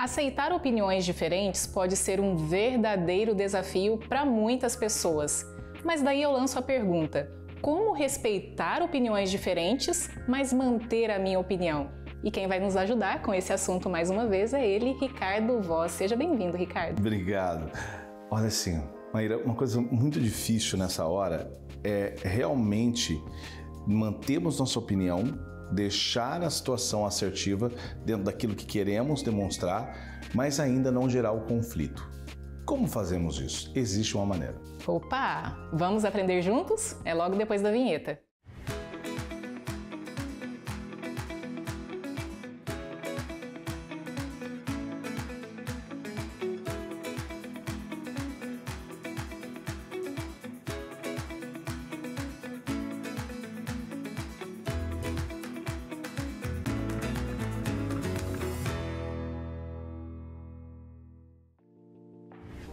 Aceitar opiniões diferentes pode ser um verdadeiro desafio para muitas pessoas. Mas daí eu lanço a pergunta: como respeitar opiniões diferentes, mas manter a minha opinião? E quem vai nos ajudar com esse assunto mais uma vez é ele, Ricardo Voss. Seja bem-vindo, Ricardo. Obrigado. Olha assim, Maíra, uma coisa muito difícil nessa hora é realmente mantermos nossa opinião, deixar a situação assertiva dentro daquilo que queremos demonstrar, mas ainda não gerar o conflito. Como fazemos isso? Existe uma maneira. Opa! Vamos aprender juntos? É logo depois da vinheta.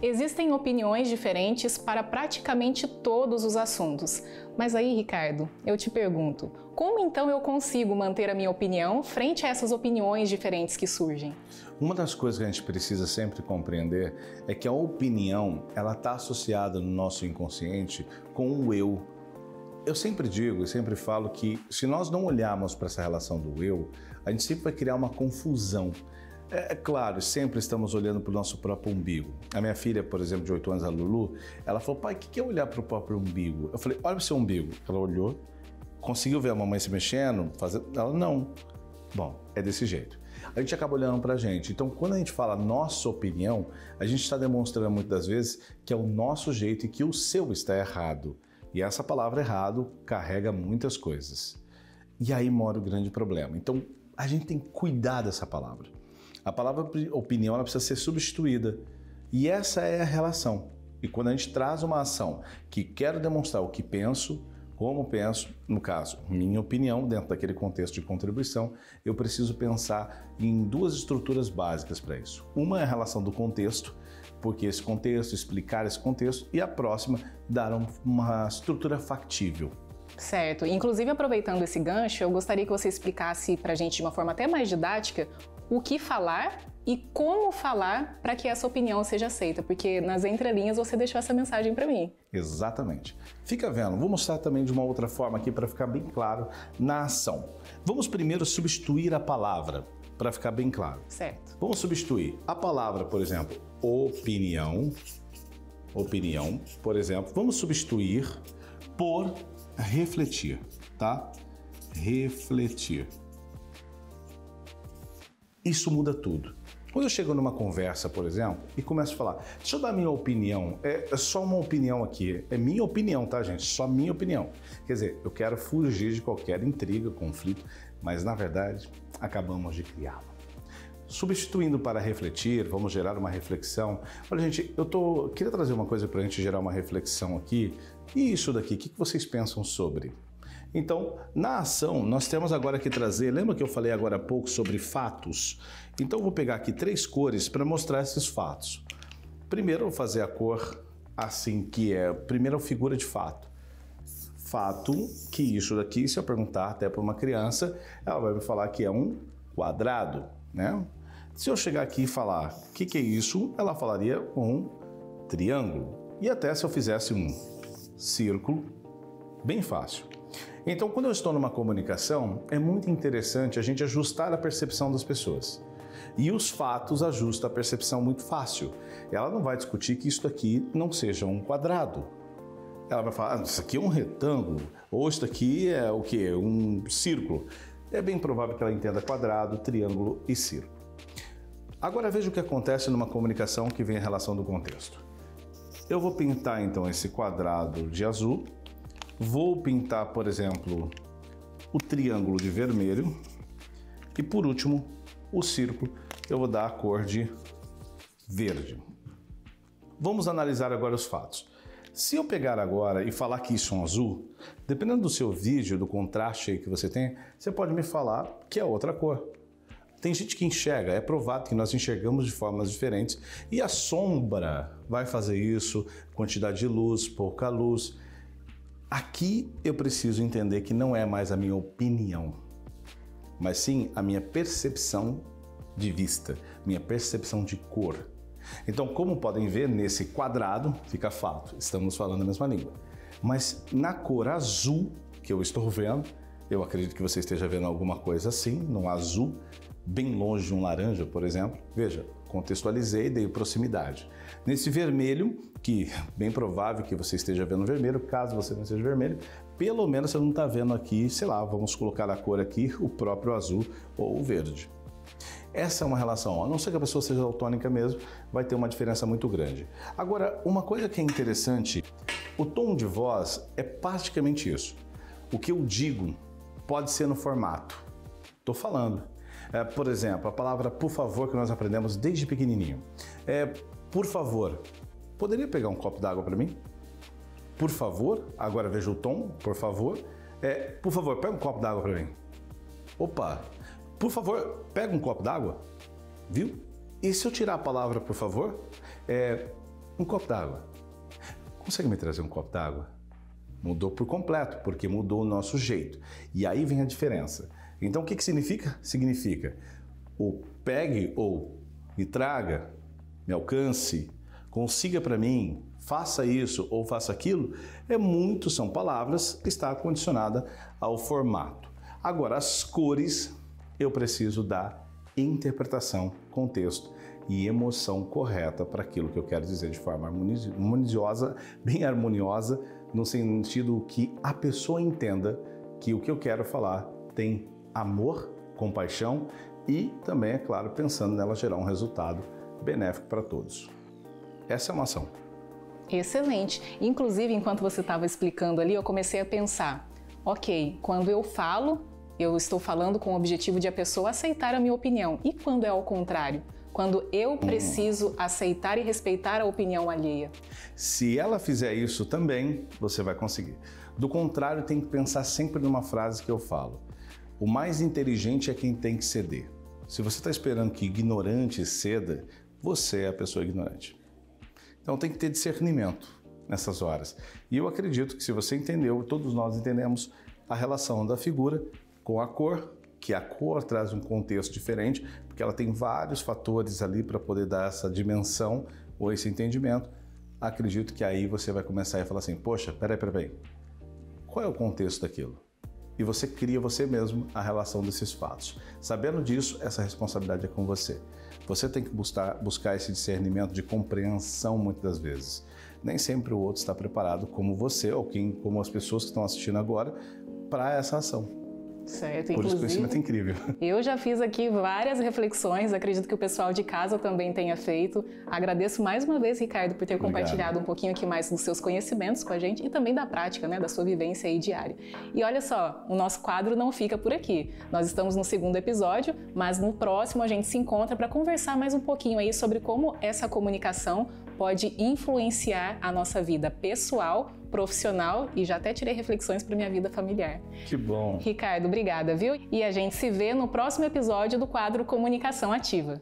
Existem opiniões diferentes para praticamente todos os assuntos. Mas aí, Ricardo, eu te pergunto, como então eu consigo manter a minha opinião frente a essas opiniões diferentes que surgem? Uma das coisas que a gente precisa sempre compreender é que a opinião, ela está associada no nosso inconsciente com o eu. Eu sempre digo e sempre falo que se nós não olharmos para essa relação do eu, a gente sempre vai criar uma confusão. É claro, sempre estamos olhando para o nosso próprio umbigo. A minha filha, por exemplo, de 8 anos, a Lulu, ela falou: pai, o que é olhar para o próprio umbigo? Eu falei: olha o seu umbigo. Ela olhou, conseguiu ver a mamãe se mexendo? Ela, não. Bom, é desse jeito. A gente acaba olhando para a gente. Então, quando a gente fala nossa opinião, a gente está demonstrando muitas vezes que é o nosso jeito e que o seu está errado. E essa palavra errado carrega muitas coisas. E aí mora o grande problema. Então, a gente tem que cuidar dessa palavra. A palavra opinião, ela precisa ser substituída. E essa é a relação. E quando a gente traz uma ação que quero demonstrar o que penso, como penso, no caso, minha opinião, dentro daquele contexto de contribuição, eu preciso pensar em duas estruturas básicas para isso. Uma é a relação do contexto, porque esse contexto, explicar esse contexto, e a próxima, dar uma estrutura factível. Certo. Inclusive, aproveitando esse gancho, eu gostaria que você explicasse para a gente de uma forma até mais didática o que falar e como falar para que essa opinião seja aceita, porque nas entrelinhas você deixou essa mensagem para mim. Exatamente. Fica vendo, vou mostrar também de uma outra forma aqui para ficar bem claro na ação. Vamos primeiro substituir a palavra, para ficar bem claro. Certo. Vamos substituir a palavra, por exemplo, opinião, por exemplo, vamos substituir por refletir, tá? Refletir. Isso muda tudo. Quando eu chego numa conversa, por exemplo, e começo a falar: deixa eu dar minha opinião, é só uma opinião aqui, é minha opinião, tá, gente? Só minha opinião. Quer dizer, eu quero fugir de qualquer intriga, conflito, mas na verdade acabamos de criá-la. Substituindo para refletir, vamos gerar uma reflexão. Olha, gente, queria trazer uma coisa para a gente gerar uma reflexão aqui. E isso daqui, o que vocês pensam sobre? Então, na ação, nós temos agora que trazer, lembra que eu falei agora há pouco sobre fatos? Então, eu vou pegar aqui 3 cores para mostrar esses fatos. Primeiro, eu vou fazer a cor assim, que é, primeiro, a figura de fato. Fato, que isso daqui, se eu perguntar até para uma criança, ela vai me falar que é um quadrado, né? Se eu chegar aqui e falar o que é isso, ela falaria um triângulo. E até se eu fizesse um círculo, bem fácil. Então, quando eu estou numa comunicação, é muito interessante a gente ajustar a percepção das pessoas. E os fatos ajustam a percepção muito fácil. Ela não vai discutir que isso aqui não seja um quadrado. Ela vai falar: isso aqui é um retângulo, ou isso aqui é o quê? Um círculo. É bem provável que ela entenda quadrado, triângulo e círculo. Agora veja o que acontece numa comunicação que vem a relação do contexto. Eu vou pintar então esse quadrado de azul, vou pintar, por exemplo, o triângulo de vermelho e, por último, o círculo eu vou dar a cor de verde. Vamos analisar agora os fatos. Se eu pegar agora e falar que isso é um azul, dependendo do seu vídeo, do contraste aí que você tem, você pode me falar que é outra cor. Tem gente que enxerga, é provado que nós enxergamos de formas diferentes e a sombra vai fazer isso, quantidade de luz, pouca luz. Aqui eu preciso entender que não é mais a minha opinião, mas sim a minha percepção de vista, minha percepção de cor. Então, como podem ver, nesse quadrado fica fato, estamos falando a mesma língua. Mas na cor azul que eu estou vendo, eu acredito que você esteja vendo alguma coisa assim, num azul, bem longe de um laranja, por exemplo. Veja, contextualizei e dei proximidade. Nesse vermelho, que bem provável que você esteja vendo vermelho, caso você não esteja vermelho, pelo menos você não está vendo aqui, sei lá, vamos colocar a cor aqui, o próprio azul ou o verde. Essa é uma relação, a não ser que a pessoa seja daltônica mesmo, vai ter uma diferença muito grande. Agora, uma coisa que é interessante, o tom de voz é praticamente isso. O que eu digo pode ser no formato. Estou falando. Por exemplo, a palavra por favor que nós aprendemos desde pequenininho. Por favor, poderia pegar um copo d'água para mim? Por favor, agora veja o tom, por favor. Por favor, pega um copo d'água para mim. Opa! Por favor, pega um copo d'água, viu? E se eu tirar a palavra por favor, um copo d'água. Consegue me trazer um copo d'água? Mudou por completo, porque mudou o nosso jeito. E aí vem a diferença. Então o que significa? Significa o pegue ou me traga, me alcance, consiga para mim, faça isso ou faça aquilo, são palavras que está condicionada ao formato. Agora, as cores, eu preciso da interpretação, contexto e emoção correta para aquilo que eu quero dizer de forma harmoniosa, bem harmoniosa, no sentido que a pessoa entenda que o que eu quero falar tem amor, compaixão e também, é claro, pensando nela gerar um resultado benéfico para todos. Essa é uma ação. Excelente. Inclusive, enquanto você estava explicando ali, eu comecei a pensar, ok, quando eu falo, eu estou falando com o objetivo de a pessoa aceitar a minha opinião. E quando é ao contrário? Quando eu preciso aceitar e respeitar a opinião alheia? Se ela fizer isso também, você vai conseguir. Do contrário, tem que pensar sempre numa frase que eu falo. O mais inteligente é quem tem que ceder. Se você está esperando que ignorante ceda, você é a pessoa ignorante. Então tem que ter discernimento nessas horas. E eu acredito que se você entendeu, todos nós entendemos a relação da figura com a cor, que a cor traz um contexto diferente, porque ela tem vários fatores ali para poder dar essa dimensão ou esse entendimento. Acredito que aí você vai começar a falar assim, poxa, peraí, qual é o contexto daquilo? E você cria você mesmo a relação desses fatos. Sabendo disso, essa responsabilidade é com você. Você tem que buscar esse discernimento de compreensão muitas das vezes. Nem sempre o outro está preparado como você ou como as pessoas que estão assistindo agora para essa ação. Certo, por isso o conhecimento é incrível. Eu já fiz aqui várias reflexões, acredito que o pessoal de casa também tenha feito. Agradeço mais uma vez, Ricardo, por ter compartilhado um pouquinho aqui mais dos seus conhecimentos com a gente e também da prática, né, da sua vivência aí diária. E olha só, o nosso quadro não fica por aqui. Nós estamos no segundo episódio, mas no próximo a gente se encontra para conversar mais um pouquinho aí sobre como essa comunicação pode influenciar a nossa vida pessoal, profissional e já até tirei reflexões para minha vida familiar. Que bom! Ricardo, obrigada, viu? E a gente se vê no próximo episódio do quadro Comunicação Ativa.